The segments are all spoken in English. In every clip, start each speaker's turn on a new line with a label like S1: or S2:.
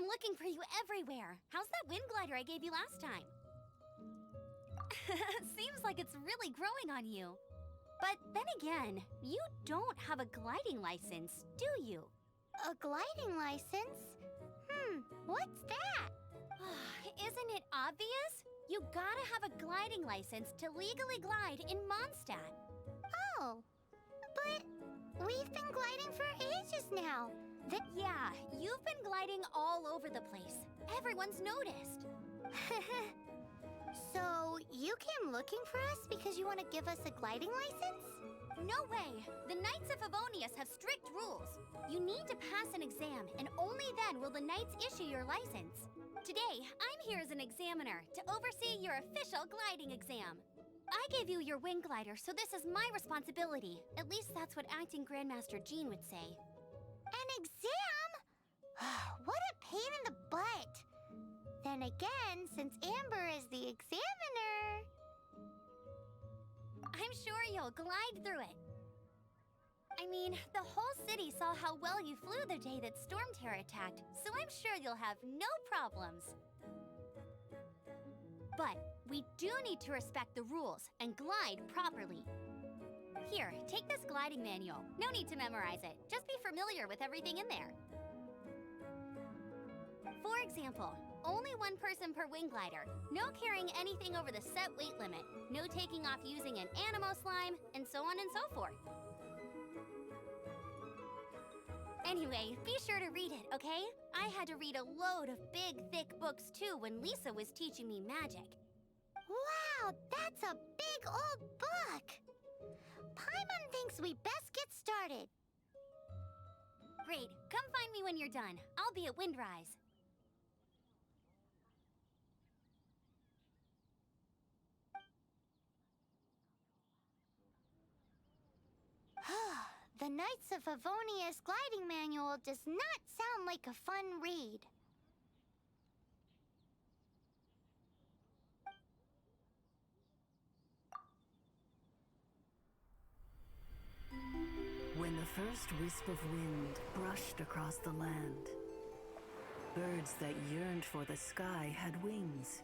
S1: looking for you everywhere. How's that wind glider I gave you last time? Seems like it's really growing on you. But then again, you don't have a gliding license, do you?
S2: A gliding license? What's that?
S1: Isn't it obvious? You gotta have a gliding license to legally glide in Mondstadt.
S2: Oh, but we've been gliding for ages now.
S1: Yeah, you've been gliding all over the place. Everyone's noticed.
S2: So, you came looking for us because you want to give us a gliding license?
S1: No way! The Knights of Favonius have strict rules. You need to pass an exam, and only then will the Knights issue your license. Today, I'm here as an examiner to oversee your official gliding exam. I gave you your wing glider, so this is my responsibility. At least that's what Acting Grandmaster Jean would say.
S2: An exam? What a pain in the butt! Then again, since Amber is the examiner...
S1: I'm sure you'll glide through it. I mean, the whole city saw how well you flew the day that Storm Terror attacked, so I'm sure you'll have no problems. But we do need to respect the rules and glide properly. Here, take this gliding manual. No need to memorize it. Just be familiar with everything in there. For example, only one person per wing glider, no carrying anything over the set weight limit, no taking off using an animo slime, and so on and so forth. Anyway, be sure to read it, okay? I had to read a load of big, thick books too when Lisa was teaching me magic.
S2: Wow, that's a big old book! Paimon thinks we best get started.
S1: Great, come find me when you're done. I'll be at Windrise.
S2: The Knights of Favonius gliding manual does not sound like a fun read.
S3: When the first wisp of wind brushed across the land, birds that yearned for the sky had wings,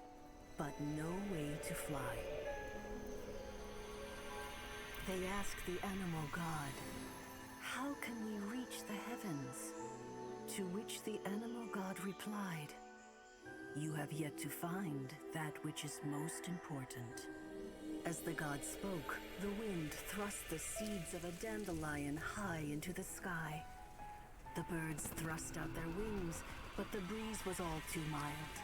S3: but no way to fly. They asked the animal god, "How can we reach the heavens?" To which the animal god replied, "You have yet to find that which is most important." As the god spoke, the wind thrust the seeds of a dandelion high into the sky. The birds thrust out their wings, but the breeze was all too mild,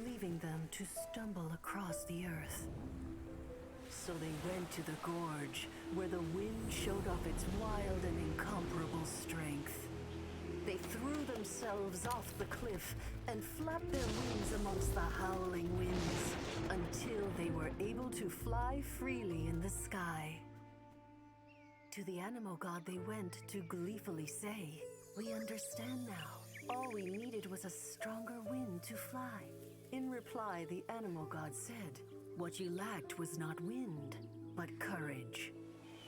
S3: leaving them to stumble across the earth. So they went to the gorge, where the wind showed off its wild and incomparable strength. They threw themselves off the cliff and flapped their wings amongst the howling winds until they were able to fly freely in the sky. To the animal god they went to gleefully say, "We understand now. All we needed was a stronger wind to fly." In reply, the animal god said, "What you lacked was not wind, but courage.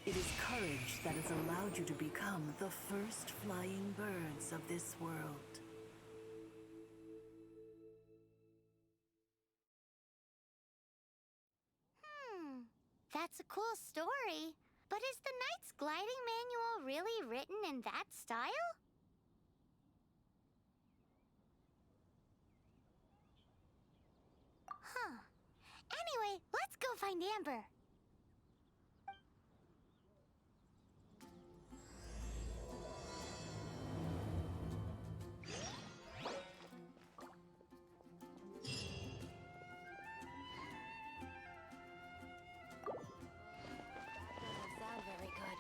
S3: It is courage that has allowed you to become the first flying birds of this world."
S2: That's a cool story. But is the Knight's gliding manual really written in that style? Anyway, let's go find Amber.
S1: Doesn't sound very good.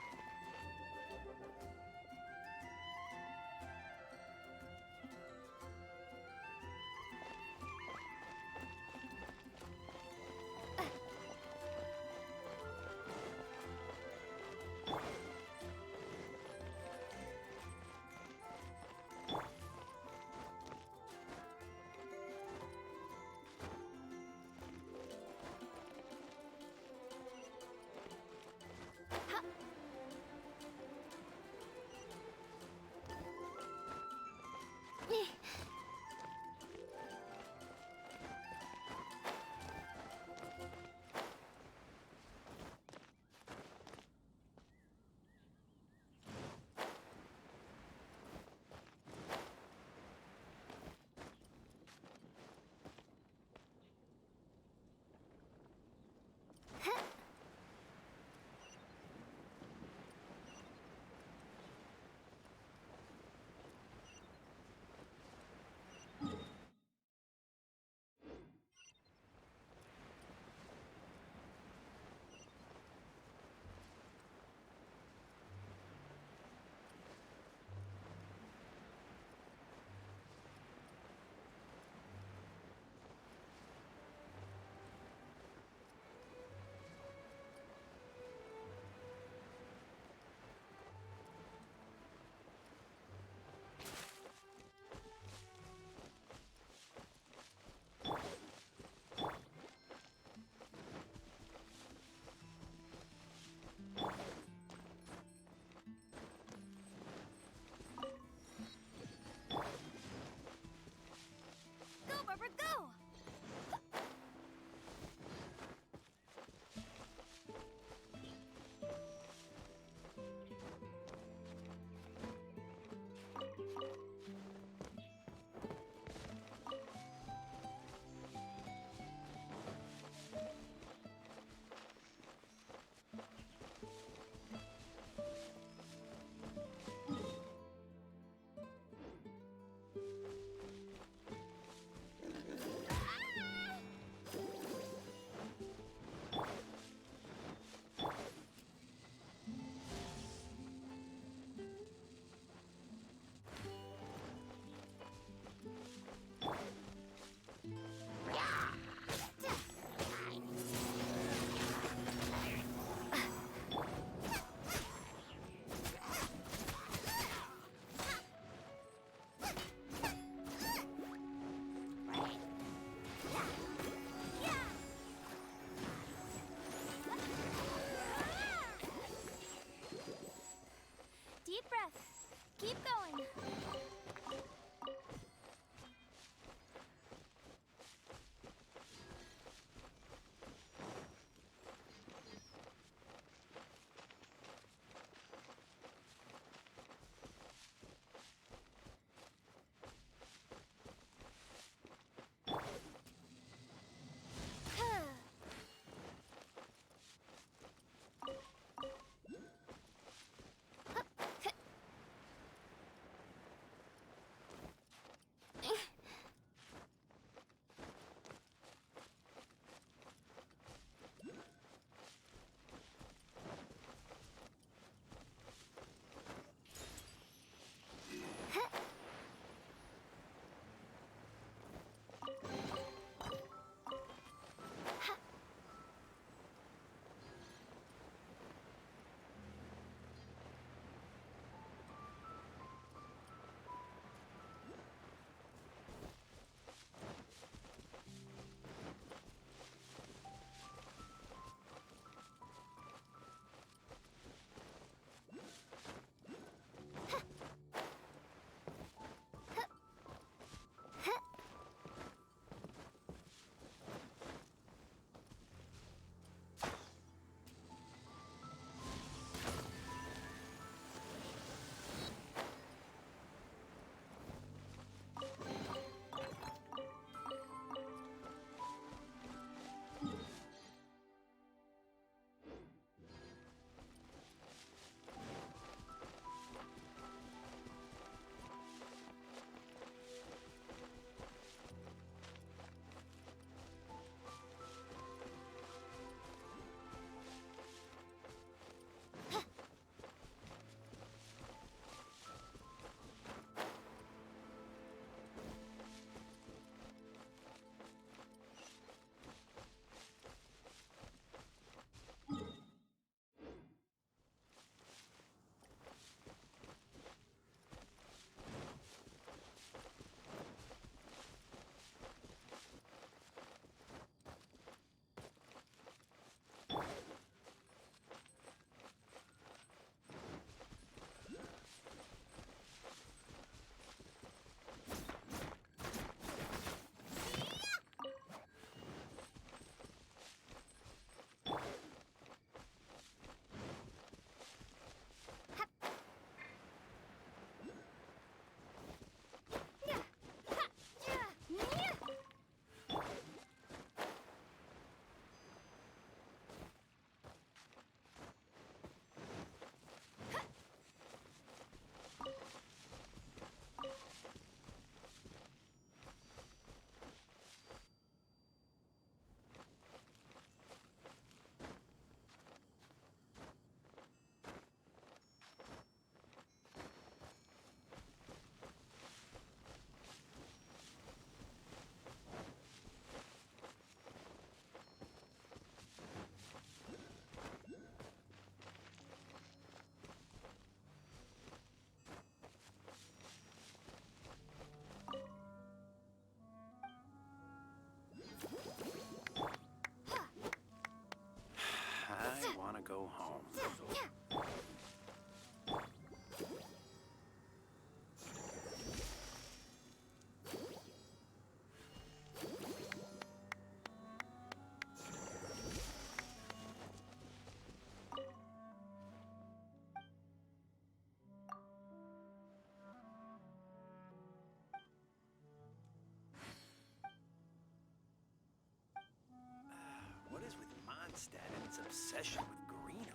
S4: obsession with greenery.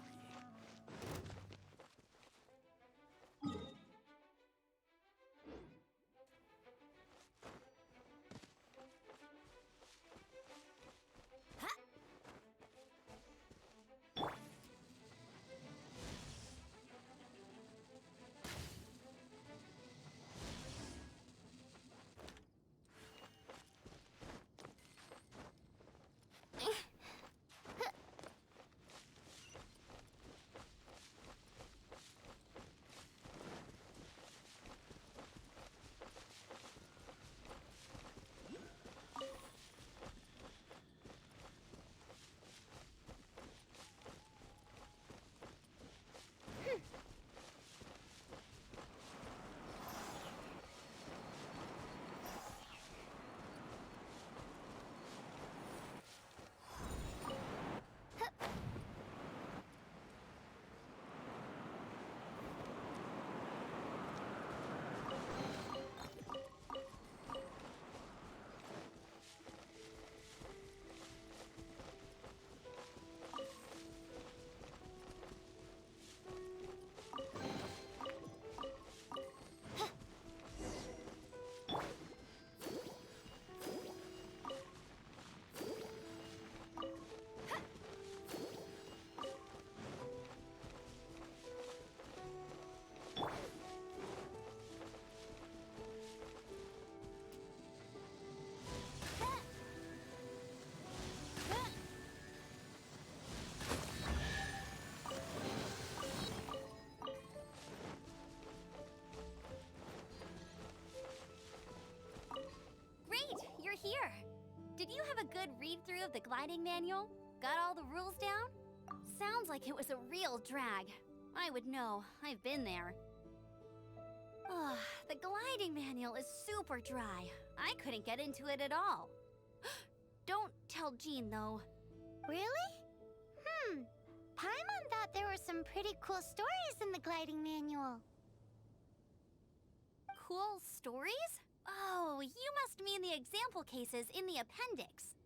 S1: Here. Did you have a good read-through of the gliding manual? Got all the rules down? Sounds like it was a real drag. I would know. I've been there. Ugh, the gliding manual is super dry. I couldn't get into it at all. Don't tell Jean, though.
S2: Really? Paimon thought there were some pretty cool stories in the gliding manual.
S1: Cool stories? Oh, you must mean the example cases in the appendix.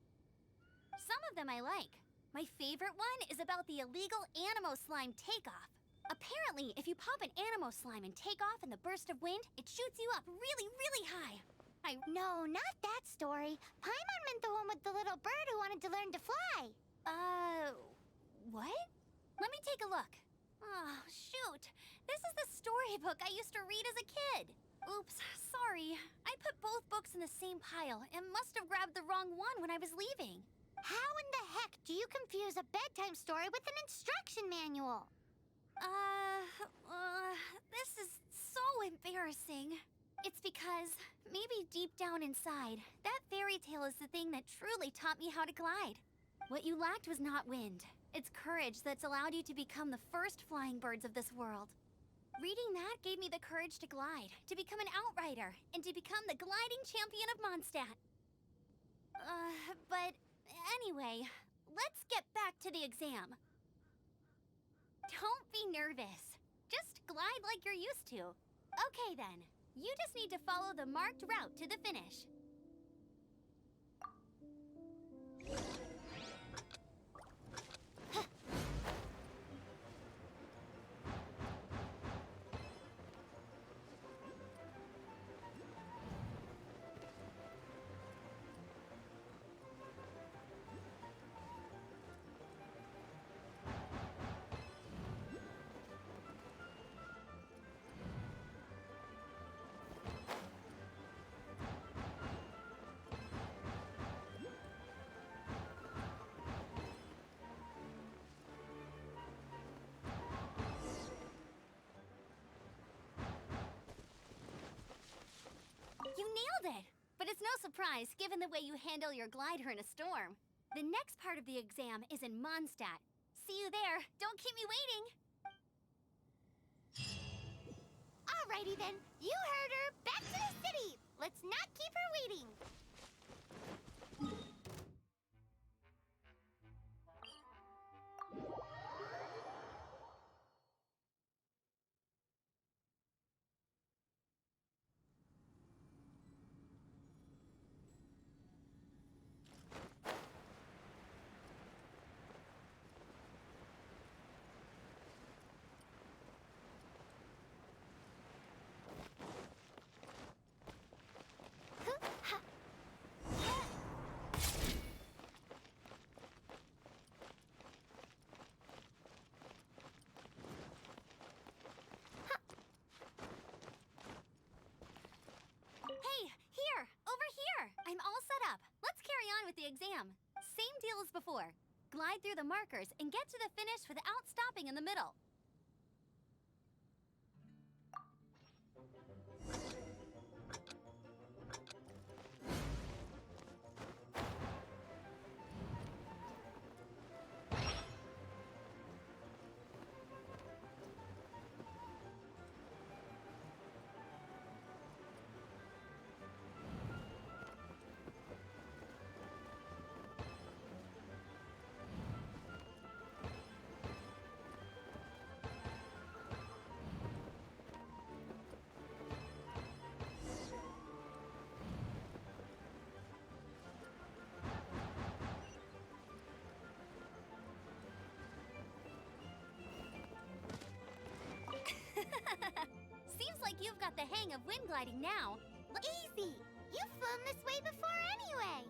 S1: Some of them I like. My favorite one is about the illegal Animo slime takeoff. Apparently, if you pop an Animo slime and take off in the burst of wind, it shoots you up really, really high.
S2: No, not that story. Paimon meant the one with the little bird who wanted to learn to fly.
S1: What? Let me take a look. Oh, shoot. This is the storybook I used to read as a kid. Oops, sorry. I put both books in the same pile and must have grabbed the wrong one when I was leaving.
S2: How in the heck do you confuse a bedtime story with an instruction manual?
S1: This is so embarrassing. It's because, maybe deep down inside, that fairy tale is the thing that truly taught me how to glide. What you lacked was not wind. It's courage that's allowed you to become the first flying birds of this world. Reading that gave me the courage to glide, to become an outrider, and to become the gliding champion of Mondstadt. But anyway, let's get back to the exam. Don't be nervous. Just glide like you're used to. Okay then, you just need to follow the marked route to the finish. You nailed it! But it's no surprise, given the way you handle your glider in a storm. The next part of the exam is in Mondstadt. See you there. Don't keep me waiting.
S2: Alrighty then, you heard her. Back to the city. Let's not keep her waiting.
S1: tutorial as before. Glide through the markers and get to the finish without stopping in the middle. Seems like you've got the hang of wind gliding now.
S2: Easy! You've flown this way before anyway!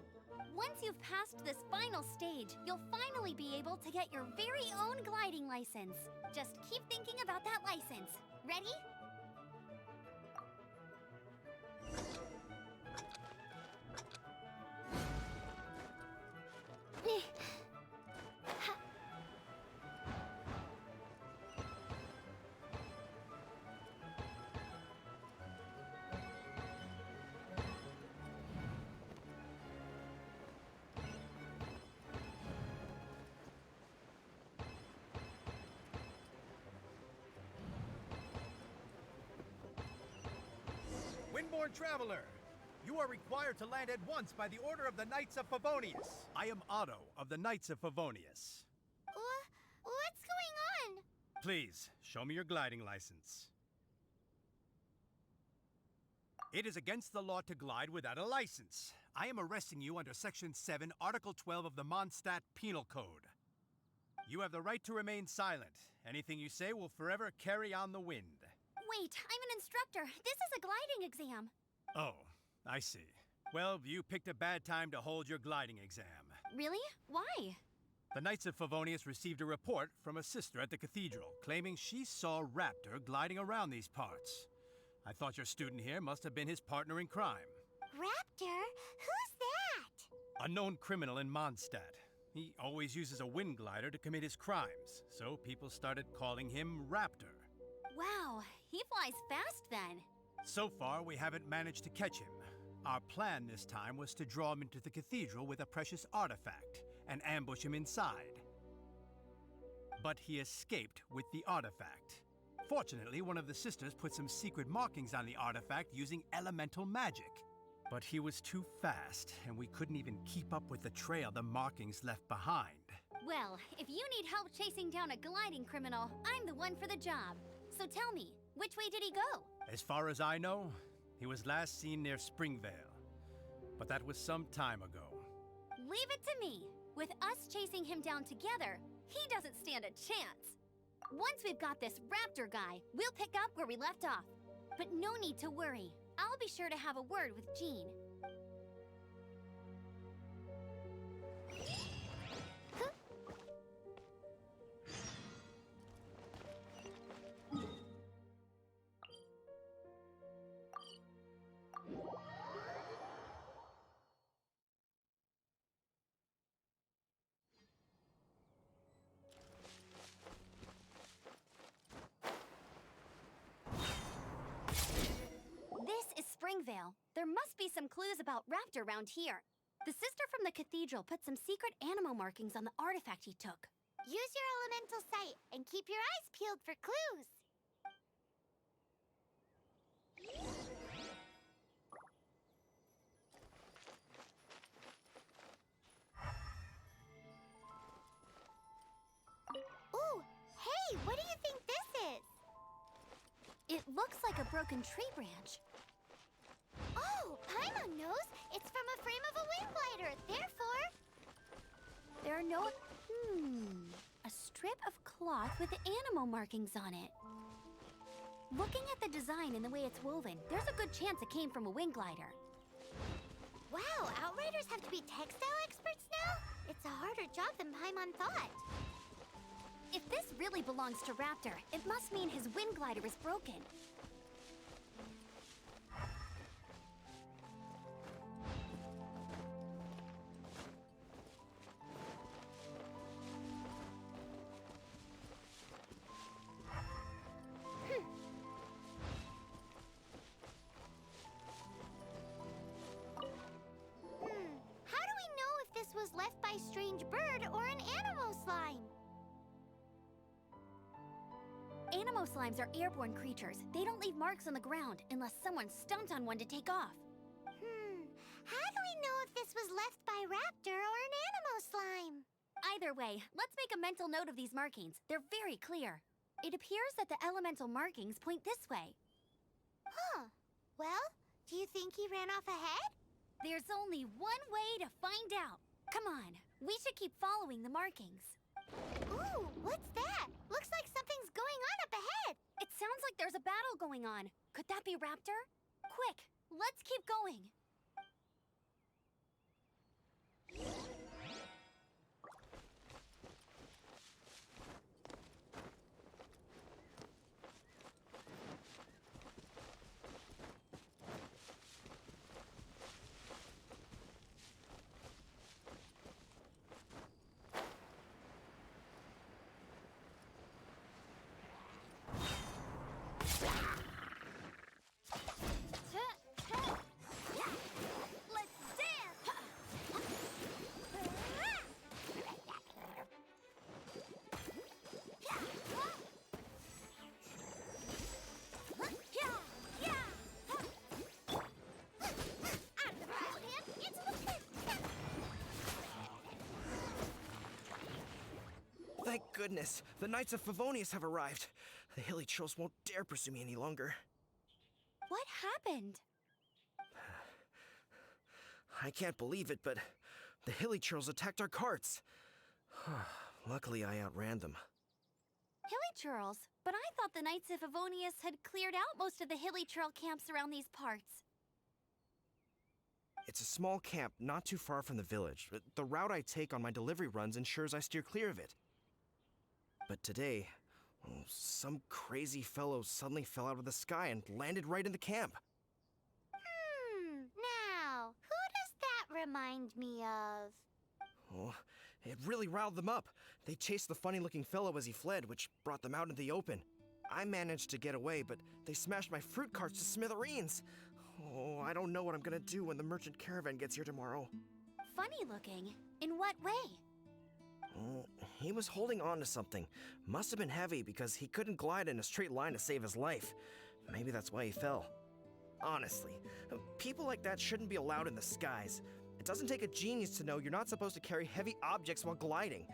S1: Once you've passed this final stage, you'll finally be able to get your very own gliding license. Just keep thinking about that license. Ready?
S4: Windborne Traveler, you are required to land at once by the order of the Knights of Favonius. I am Otto of the Knights of Favonius.
S2: What's going on?
S4: Please, show me your gliding license. It is against the law to glide without a license. I am arresting you under Section 7, Article 12 of the Mondstadt Penal Code. You have the right to remain silent. Anything you say will forever carry on the wind.
S1: Wait, I'm an instructor. This is a gliding exam.
S4: Oh, I see. Well, you picked a bad time to hold your gliding exam.
S1: Really? Why?
S4: The Knights of Favonius received a report from a sister at the cathedral claiming she saw Raptor gliding around these parts. I thought your student here must have been his partner in crime.
S2: Raptor? Who's that?
S4: A known criminal in Mondstadt. He always uses a wind glider to commit his crimes, so people started calling him Raptor.
S1: Wow, he flies fast then.
S4: So far, we haven't managed to catch him. Our plan this time was to draw him into the cathedral with a precious artifact and ambush him inside. But he escaped with the artifact. Fortunately, one of the sisters put some secret markings on the artifact using elemental magic. But he was too fast, and we couldn't even keep up with the trail the markings left behind.
S1: Well, if you need help chasing down a gliding criminal, I'm the one for the job. So tell me, which way did he go?
S4: As far as I know, he was last seen near Springvale. But that was some time ago.
S1: Leave it to me. With us chasing him down together, he doesn't stand a chance. Once we've got this Raptor guy, we'll pick up where we left off. But no need to worry. I'll be sure to have a word with Jean. Springvale. There must be some clues about Raptor around here. The sister from the cathedral put some secret animal markings on the artifact he took.
S2: Use your elemental sight and keep your eyes peeled for clues. Ooh, hey, what do you think this is?
S1: It looks like a broken tree branch.
S2: Oh, Paimon knows. It's from a frame of a wind glider. Therefore,
S1: there are no... A strip of cloth with animal markings on it. Looking at the design and the way it's woven, there's a good chance it came from a wind glider.
S2: Wow, Outriders have to be textile experts now? It's a harder job than Paimon thought.
S1: If this really belongs to Raptor, it must mean his wind glider is broken. Animo slimes are airborne creatures. They don't leave marks on the ground unless someone stomped on one to take off.
S2: How do we know if this was left by Raptor or an Animo slime?
S1: Either way, let's make a mental note of these markings. They're very clear. It appears that the elemental markings point this way.
S2: Huh. Well, do you think he ran off ahead?
S1: There's only one way to find out. Come on, we should keep following the markings.
S2: Ooh, what's that? Looks like something's going on up ahead.
S1: It sounds like there's a battle going on. Could that be Raptor? Quick, let's keep going.
S5: Thank goodness, the Knights of Favonius have arrived. The hilly trolls won't dare pursue me any longer.
S1: What happened?
S5: I can't believe it, but the hilly trolls attacked our carts. Luckily, I outran them.
S1: Hilly churls? But I thought the Knights of Favonius had cleared out most of the hilly trail camps around these parts.
S5: It's a small camp not too far from the village. The route I take on my delivery runs ensures I steer clear of it. But today, some crazy fellow suddenly fell out of the sky and landed right in the camp.
S2: Now, who does that remind me of?
S5: Oh, it really riled them up. They chased the funny-looking fellow as he fled, which brought them out into the open. I managed to get away, but they smashed my fruit carts to smithereens. Oh, I don't know what I'm gonna do when the merchant caravan gets here tomorrow.
S1: Funny looking? In what way?
S5: Oh, he was holding on to something. Must have been heavy because he couldn't glide in a straight line to save his life. Maybe that's why he fell. Honestly, people like that shouldn't be allowed in the skies. It doesn't take a genius to know you're not supposed to carry heavy objects while gliding.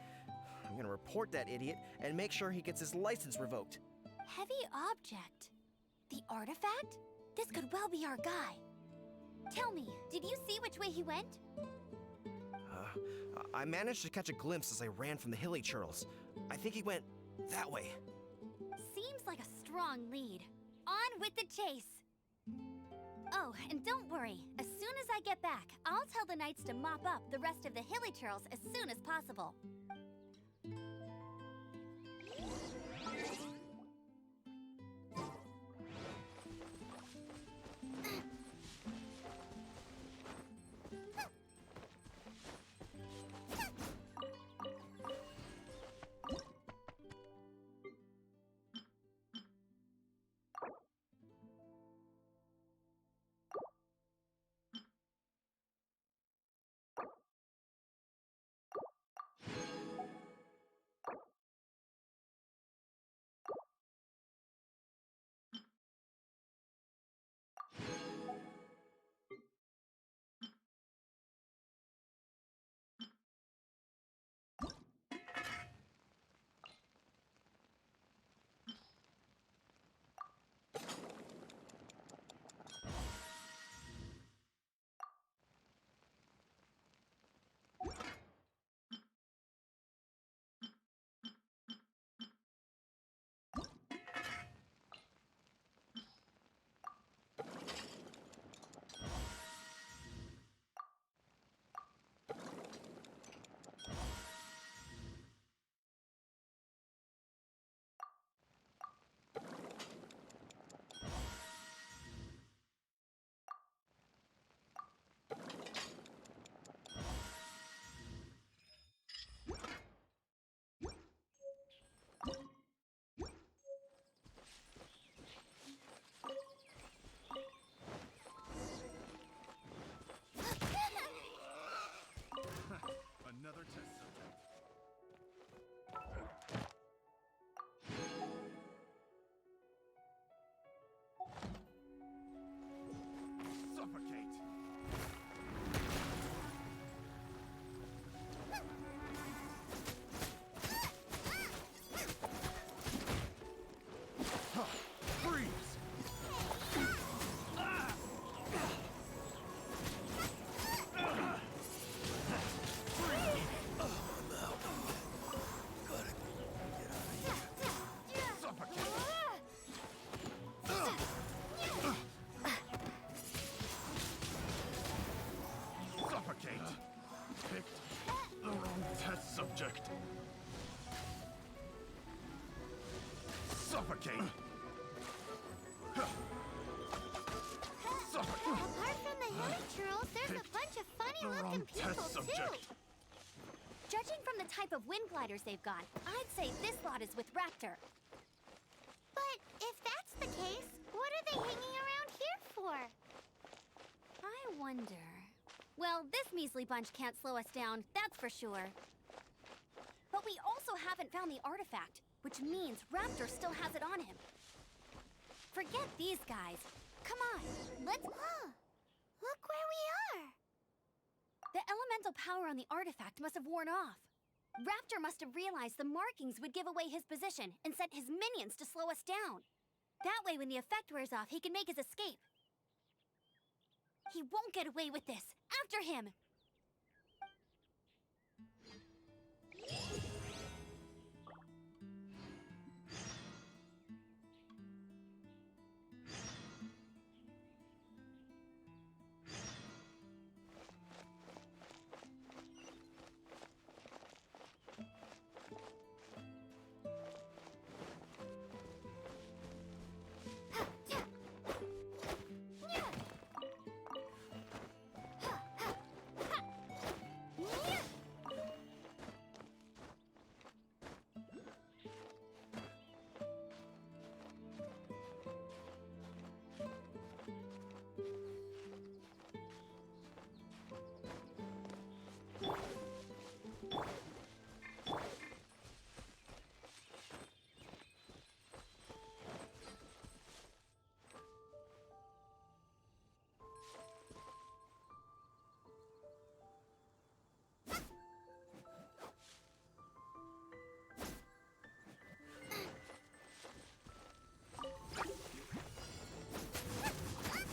S5: I'm gonna report that idiot and make sure he gets his license revoked.
S1: Heavy object? The artifact? This could well be our guy. Tell me, did you see which way he went?
S5: I managed to catch a glimpse as I ran from the hilly churls. I think he went that way.
S1: Seems like a strong lead. On with the chase! Oh, and don't worry. As soon as I get back, I'll tell the knights to mop up the rest of the hilly churls as soon as possible.
S6: Suffocate. Picked the wrong test subject. Suffocate. Suffocate.
S2: Apart from the hilly trolls, there's a bunch of
S6: The
S2: funny-looking
S6: wrong
S2: people,
S6: test
S2: too.
S6: subject.
S1: Judging from the type of wind gliders they've got, I'd say this lot is with Raptor.
S2: But if that's the case, what are they hanging around here for?
S1: I wonder... Well, this measly bunch can't slow us down, that's for sure. But we also haven't found the artifact, which means Raptor still has it on him. Forget these guys. Come on, let's...
S2: Look where we are.
S1: The elemental power on the artifact must have worn off. Raptor must have realized the markings would give away his position and sent his minions to slow us down. That way, when the effect wears off, he can make his escape. He won't get away with this. After him!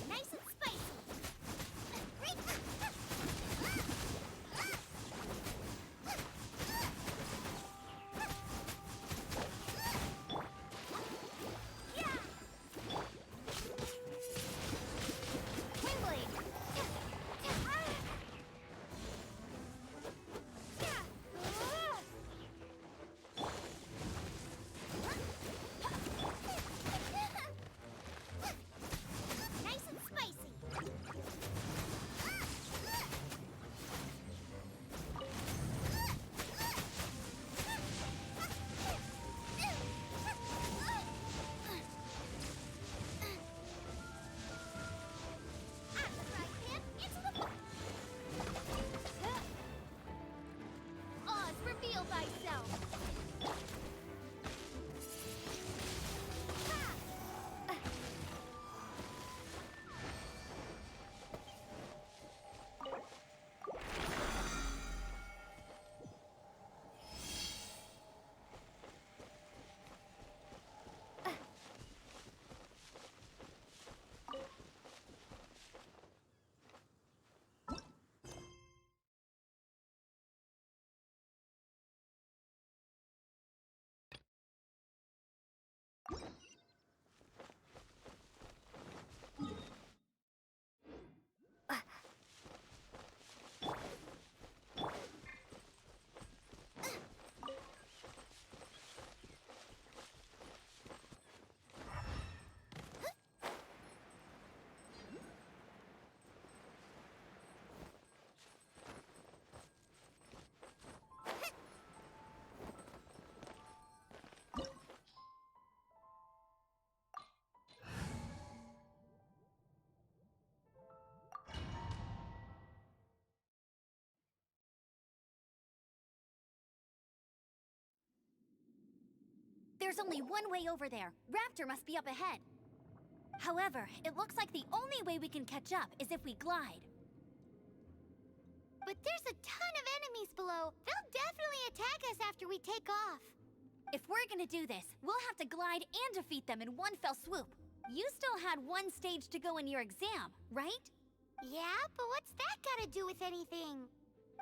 S2: Nice and spicy. Nice and spicy. Out of the frying pan, into the pot.
S1: Oz, reveal thyself! There's only one way over there. Raptor must be up ahead. However, it looks like the only way we can catch up is if we glide.
S2: But there's a ton of enemies below. They'll definitely attack us after we take off.
S1: If we're gonna do this, we'll have to glide and defeat them in one fell swoop. You still had one stage to go in your exam, right?
S2: Yeah, but what's that got to do with anything?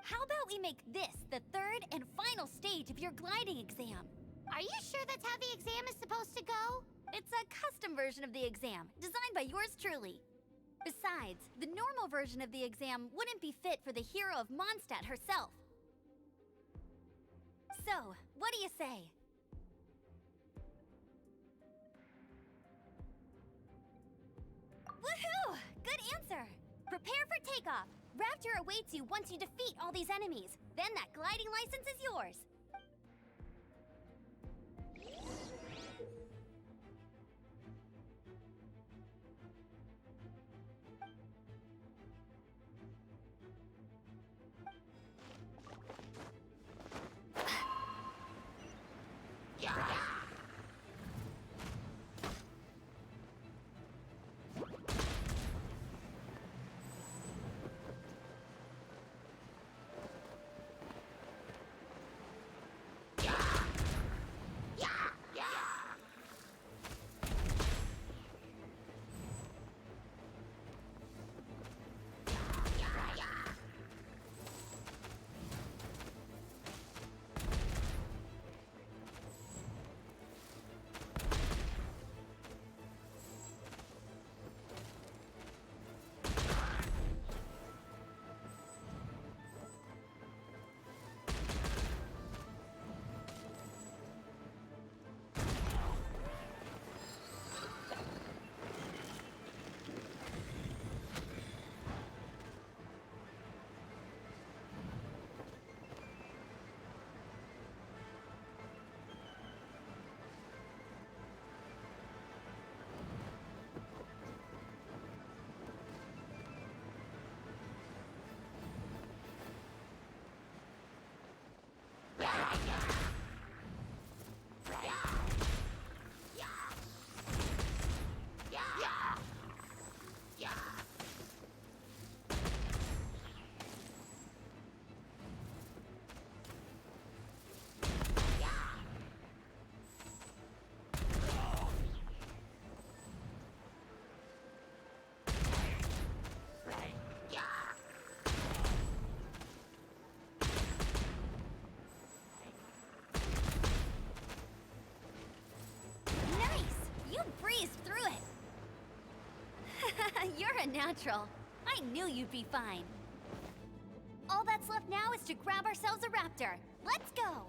S1: How about we make this the third and final stage of your gliding exam?
S2: Are you sure that's how the exam is supposed to go?
S1: It's a custom version of the exam, designed by yours truly. Besides, the normal version of the exam wouldn't be fit for the hero of Mondstadt herself. So, what do you say? Woohoo! Good answer! Prepare for takeoff! Raptor awaits you once you defeat all these enemies. Then that gliding license is yours. You're a natural. I knew you'd be fine. All that's left now is to grab ourselves a raptor. Let's go!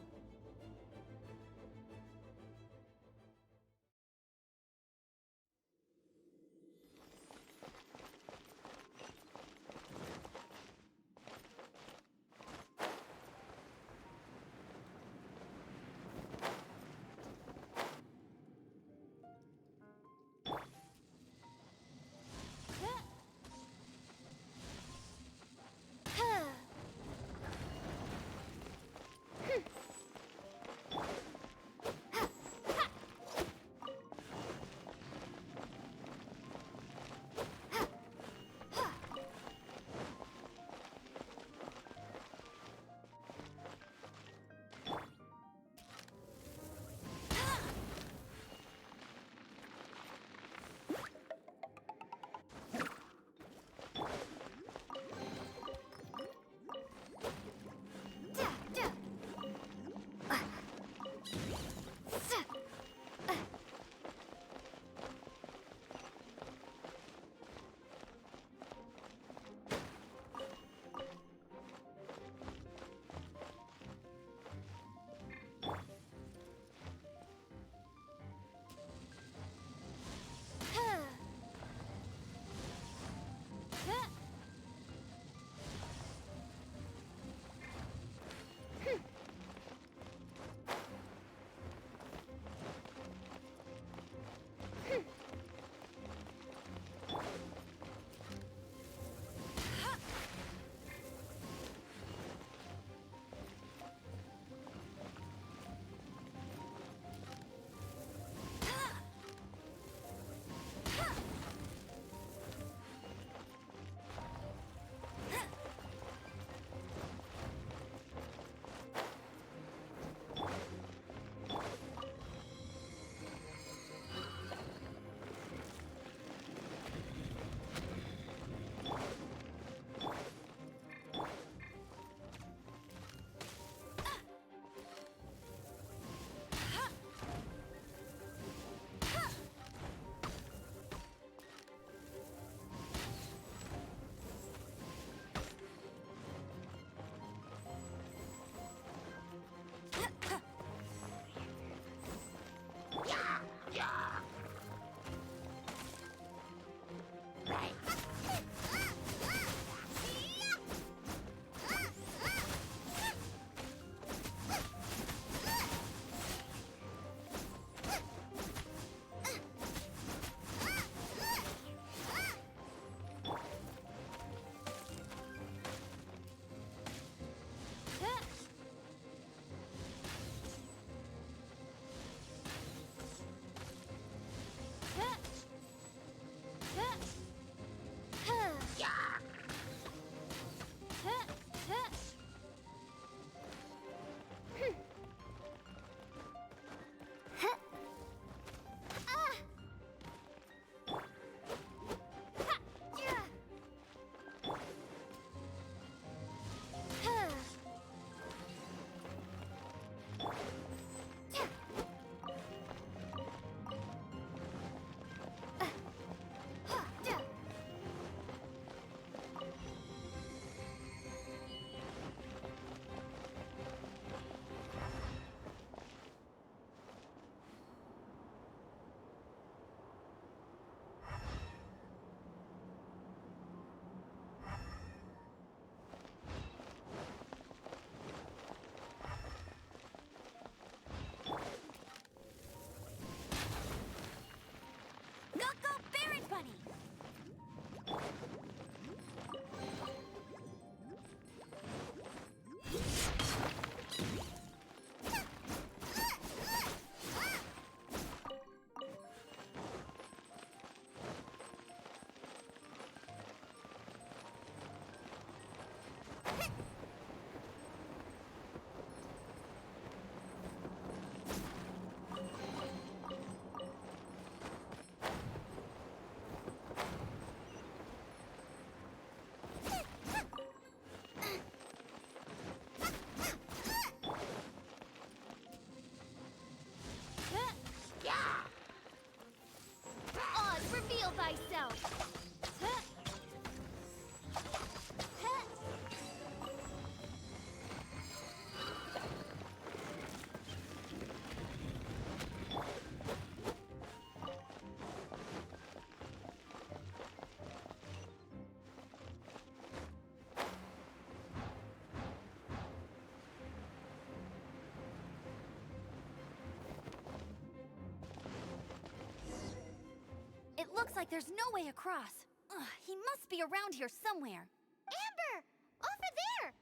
S1: like there's no way across. Ugh, he must be around here somewhere.
S2: Amber! Over there!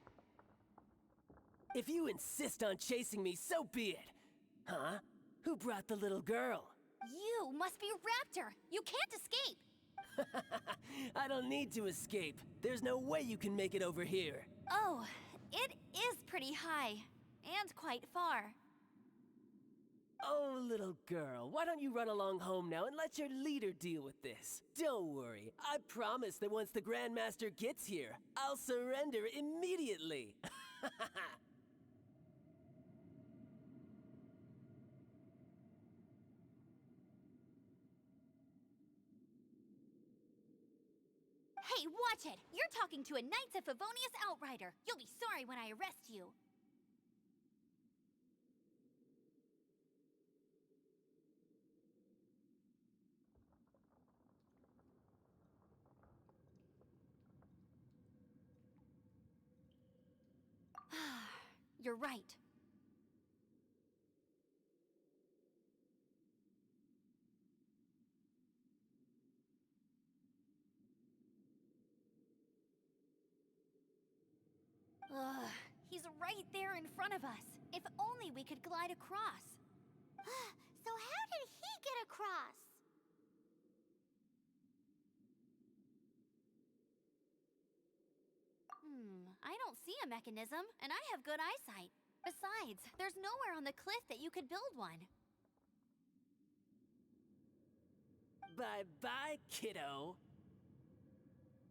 S7: If you insist on chasing me, so be it. Huh? Who brought the little girl?
S1: You must be Raptor. You can't escape.
S7: I don't need to escape. There's no way you can make it over here.
S1: Oh, it is pretty high. And quite far.
S7: Oh, little girl, why don't you run along home now and let your leader deal with this? Don't worry, I promise that once the Grandmaster gets here, I'll surrender immediately.
S1: Hey, watch it! You're talking to a Knights of Favonius outrider. You'll be sorry when I arrest you. You're right. He's right there in front of us. If only we could glide across.
S2: So how did he get across?
S1: I don't see a mechanism, and I have good eyesight. Besides, there's nowhere on the cliff that you could build one.
S7: Bye-bye, kiddo.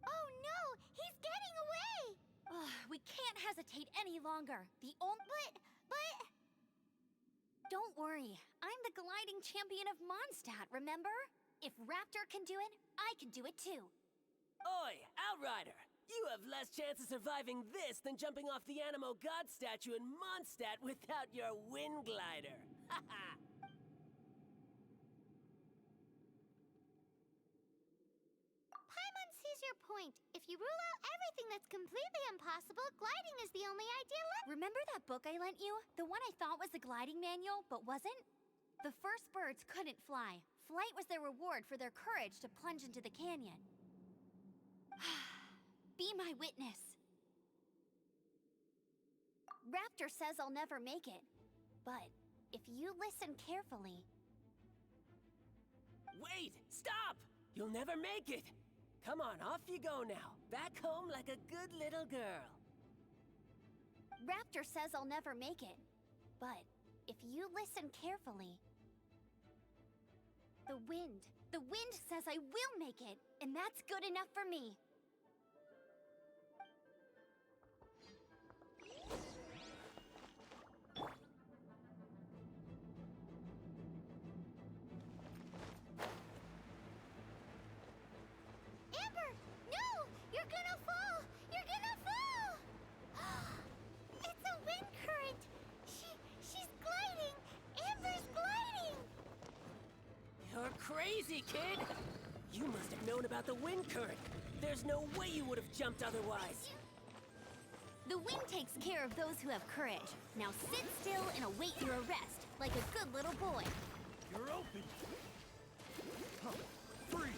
S2: Oh no! He's getting away!
S1: We can't hesitate any longer. The only...
S2: But...
S1: Don't worry. I'm the gliding champion of Mondstadt, remember? If Raptor can do it, I can do it too.
S7: Oi, Outrider! You have less chance of surviving this than jumping off the Animo God statue in Mondstadt without your wind glider. Haha!
S2: Paimon sees your point. If you rule out everything that's completely impossible, gliding is the only idea left.
S1: Remember that book I lent you? The one I thought was the gliding manual, but wasn't? The first birds couldn't fly. Flight was their reward for their courage to plunge into the canyon. Be my witness. Raptor says I'll never make it. But if you listen carefully...
S7: Wait! Stop! You'll never make it! Come on, off you go now. Back home like a good little girl.
S1: Raptor says I'll never make it. But if you listen carefully... The wind says I will make it, and that's good enough for me.
S2: Amber! No! You're gonna fall! You're gonna fall! It's a wind current! She's gliding! Amber's gliding!
S7: You're crazy, kid! You must have known about the wind current. There's no way you would have jumped otherwise.
S1: The wind takes care of those who have courage. Now sit still and await your arrest, like a good little boy.
S6: You're open. Huh. Freeze.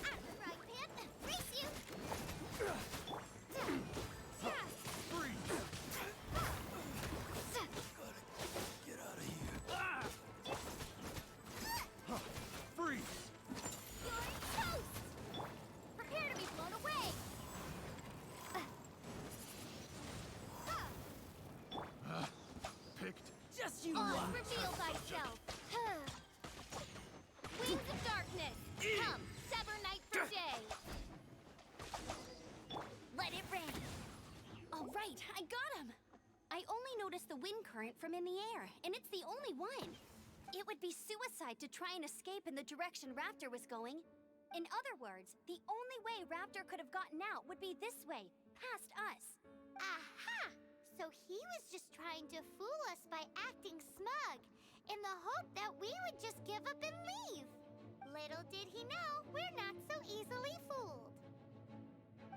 S2: Right, Pip! Race you!
S6: Freeze.
S5: Get out of here.
S6: Huh. Freeze.
S2: You're toast!
S1: Prepare to be blown away!
S6: Picked.
S7: Just you
S1: On,
S7: watch.
S1: reveal thyself! Wings of darkness! Come, sever night for day! Let it rain! All right, I got him! I only noticed the wind current from in the air, and it's the only one. It would be suicide to try and escape in the direction Raptor was going. In other words, the only way Raptor could have gotten out would be this way, past us.
S2: Aha! So he was just trying to fool us by acting smug, in the hope that we would just give up and leave. Little did he know, we're not so easily fooled.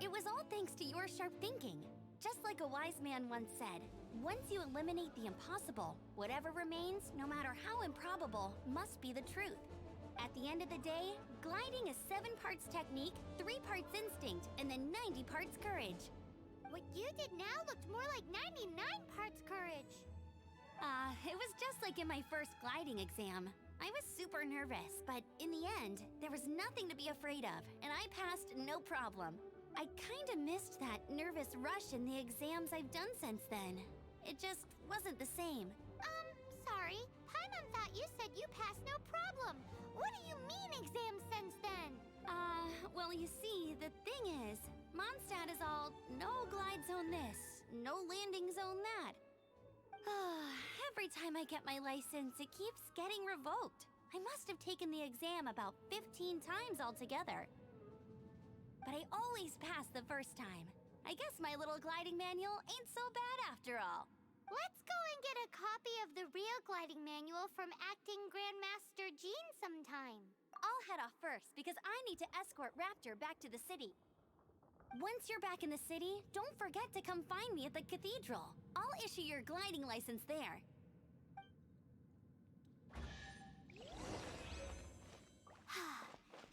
S1: It was all thanks to your sharp thinking. Just like a wise man once said, once you eliminate the impossible, whatever remains, no matter how improbable, must be the truth. At the end of the day, gliding is 7 parts technique, 3 parts instinct, and then 90 parts courage.
S2: What you did now looked more like 99 parts courage.
S1: It was just like in my first gliding exam. I was super nervous, but in the end, there was nothing to be afraid of, and I passed no problem. I kinda missed that nervous rush in the exams I've done since then. It just wasn't the same.
S2: Sorry. Paimon thought you said you passed no problem. What do you mean exam since then?
S1: Well, you see, the thing is, Mondstadt is all no glide zone this, no landing zone that. Every time I get my license, it keeps getting revoked. I must have taken the exam about 15 times altogether. But I always pass the first time. I guess my little gliding manual ain't so bad after all.
S2: Let's go and get a copy of the real gliding manual from Acting Grandmaster Jean sometime.
S1: I'll head off first because I need to escort Raptor back to the city. Once you're back in the city, don't forget to come find me at the cathedral. I'll issue your gliding license there.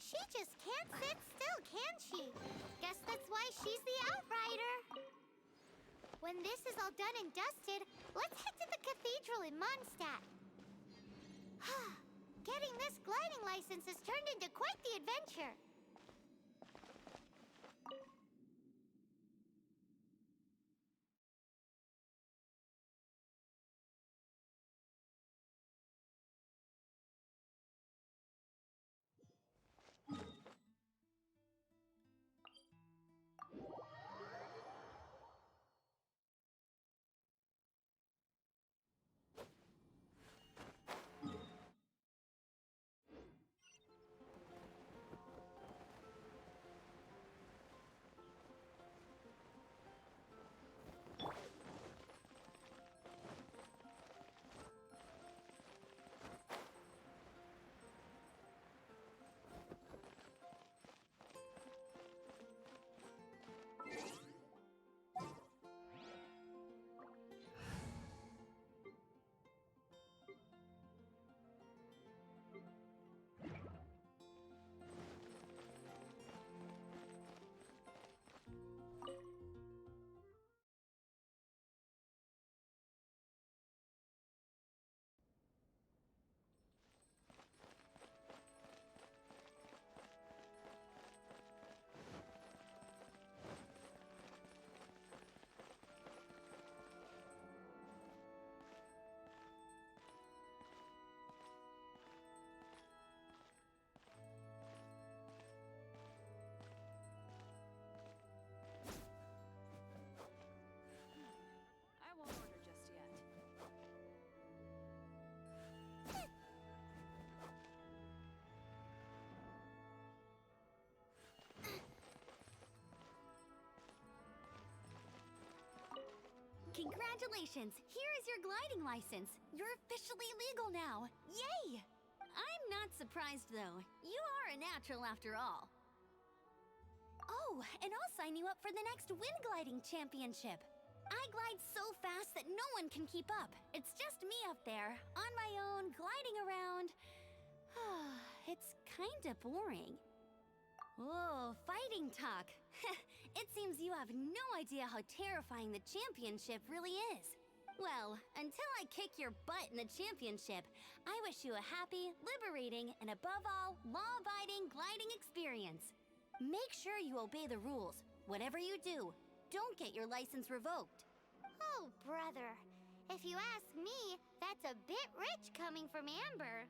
S2: She just can't sit still, can she? Guess that's why she's the Outrider. When this is all done and dusted, let's head to the cathedral in Mondstadt. Getting this gliding license has turned into quite the adventure.
S1: Congratulations! Here is your gliding license. You're officially legal now. Yay! I'm not surprised, though. You are a natural after all. Oh, and I'll sign you up for the next Wind Gliding Championship. I glide so fast that no one can keep up. It's just me up there, on my own, gliding around. It's kinda boring. Oh, fighting talk. It seems you have no idea how terrifying the championship really is. Well, until I kick your butt in the championship, I wish you a happy, liberating, and above all, law-abiding gliding experience. Make sure you obey the rules. Whatever you do, don't get your license revoked.
S2: Oh, brother. If you ask me, that's a bit rich coming from Amber.